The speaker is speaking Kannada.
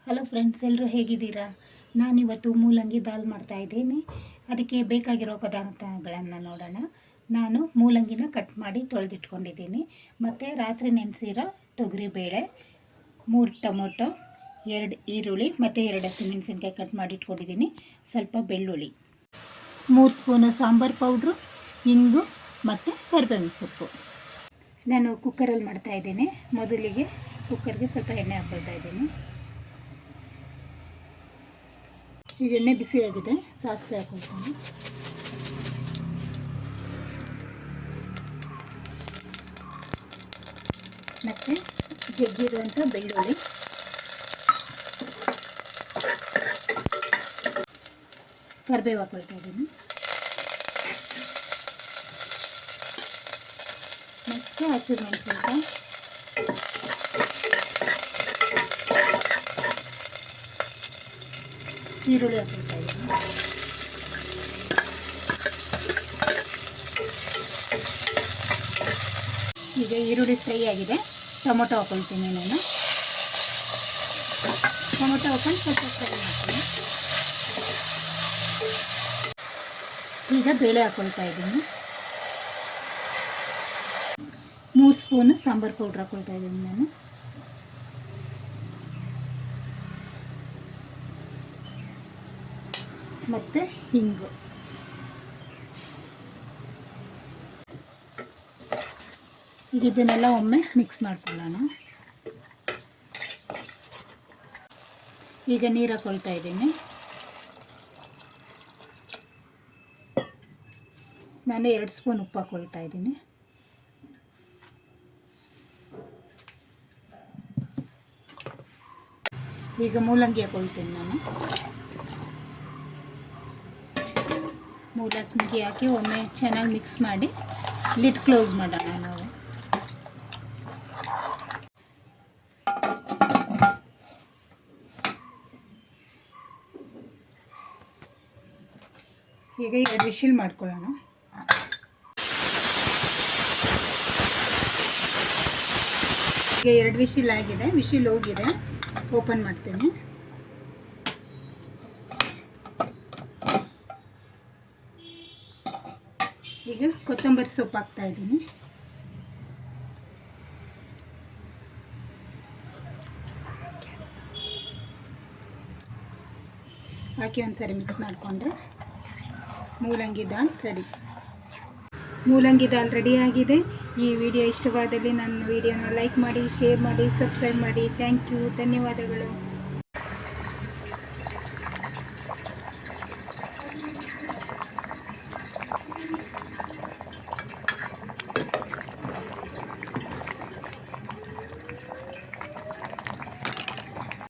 ಹಲೋ ಫ್ರೆಂಡ್ಸ್, ಎಲ್ಲರೂ ಹೇಗಿದ್ದೀರಾ? ನಾನಿವತ್ತು ಮೂಲಂಗಿ ದಾಲ್ ಮಾಡ್ತಾಯಿದ್ದೀನಿ. ಅದಕ್ಕೆ ಬೇಕಾಗಿರೋ ಪದಾರ್ಥಗಳನ್ನು ನೋಡೋಣ. ನಾನು ಮೂಲಂಗಿನ ಕಟ್ ಮಾಡಿ ತೊಳೆದಿಟ್ಕೊಂಡಿದ್ದೀನಿ. ಮತ್ತು ರಾತ್ರಿ ನೆನೆಸಿರೋ ತೊಗರಿಬೇಳೆ, 3 ಟೊಮೊಟೊ, 2 ಈರುಳ್ಳಿ ಮತ್ತು 2 ಹಸಿಮೆಣಸಿನ್ಕಾಯಿ ಕಟ್ ಮಾಡಿ ಇಟ್ಕೊಂಡಿದ್ದೀನಿ. ಸ್ವಲ್ಪ ಬೆಳ್ಳುಳ್ಳಿ, 3 ಸ್ಪೂನು ಸಾಂಬಾರು ಪೌಡ್ರು, ಇಂಗು ಮತ್ತು ಕರಿಬೇವಿನ ಸೊಪ್ಪು. ನಾನು ಕುಕ್ಕರಲ್ಲಿ ಮಾಡ್ತಾಯಿದ್ದೀನಿ. ಮೊದಲಿಗೆ ಕುಕ್ಕರ್ಗೆ ಸ್ವಲ್ಪ ಎಣ್ಣೆ ಹಾಕ್ಕೊಳ್ತಾ ಇದ್ದೀನಿ. ಈಗ ಎಣ್ಣೆ ಬಿಸಿಯಾಗಿದೆ, ಸಾಸಿವೆ ಹಾಕ್ಕೊಳ್ತೀನಿ. ಮತ್ತು ಜಜ್ಜಿರುವಂಥ ಬೆಳ್ಳುಳ್ಳಿ, ಕರಿಬೇವು ಹಾಕ್ಕೊಳ್ತಾ ಇದ್ದೀನಿ. ಮತ್ತು ಹಸಿಮೆಣಸಿನಕಾಯಿ, ಈರುಳ್ಳಿ ಹಾಕ್ಕೊಳ್ತಾ ಇದ್ದೀನಿ. ಈಗ ಈರುಳ್ಳಿ ಫ್ರೈ ಆಗಿದೆ, ಟೊಮೊಟೊ ಹಾಕ್ಕೊಳ್ತೀನಿ. ನಾನು ಟೊಮೊಟೊ ಹಾಕೊಂಡು ಸ್ವಲ್ಪ ಫ್ರೈ ಮಾಡ್ತೀನಿ. ಈಗ ಬೇಳೆ ಹಾಕ್ಕೊಳ್ತಾ ಇದ್ದೀನಿ. 3 ಸ್ಪೂನು ಸಾಂಬಾರು ಪೌಡ್ರ್ ಹಾಕ್ಕೊಳ್ತಾ ಇದ್ದೀನಿ ನಾನು. ಮತ್ತು ಹಿಂಗು. ಈಗ ಇದನ್ನೆಲ್ಲ ಒಮ್ಮೆ ಮಿಕ್ಸ್ ಮಾಡ್ಕೊಳ್ಳೋಣ. ಈಗ ನೀರು ಹಾಕ್ಕೊಳ್ತಾ ಇದ್ದೀನಿ. ನಾನು 2 ಸ್ಪೂನ್ ಉಪ್ಪು ಹಾಕ್ಕೊಳ್ತಾ ಇದ್ದೀನಿ. ಈಗ ಮೂಲಂಗಿ ಹಾಕ್ಕೊಳ್ತೀನಿ ನಾನು. ಮೂಲಂಗಿ ಹಾಕಿ ಒಮ್ಮೆ ಚೆನ್ನಾಗಿ ಮಿಕ್ಸ್ ಮಾಡಿ ಲಿಡ್ ಕ್ಲೋಸ್ ಮಾಡೋಣ ನಾವು. ಈಗ 2 ವಿಶಿಲ್ ಮಾಡ್ಕೊಳ್ಳೋಣ. ಈಗ 2 ವಿಶಿಲ್ ಆಗಿದೆ, ವಿಶಿಲ್ ಹೋಗಿದೆ. ಓಪನ್ ಮಾಡ್ತೀನಿ. ಈಗ ಕೊತ್ತಂಬರಿ ಸೊಪ್ಪು ಹಾಕ್ತಾ ಇದ್ದೀನಿ. ಹಾಕಿ ಒಂದ್ಸರಿ ಮಿಕ್ಸ್ ಮಾಡಿಕೊಂಡ್ರೆ ಮೂಲಂಗಿ ದಾಲ್ ರೆಡಿ. ಮೂಲಂಗಿ ದಾಲ್ ರೆಡಿ ಆಗಿದೆ. ಈ ವಿಡಿಯೋ ಇಷ್ಟವಾದಲ್ಲಿ ನನ್ನ ವಿಡಿಯೋನ ಲೈಕ್ ಮಾಡಿ, ಶೇರ್ ಮಾಡಿ, ಸಬ್ಸ್ಕ್ರೈಬ್ ಮಾಡಿ. ಥ್ಯಾಂಕ್ ಯು, ಧನ್ಯವಾದಗಳು.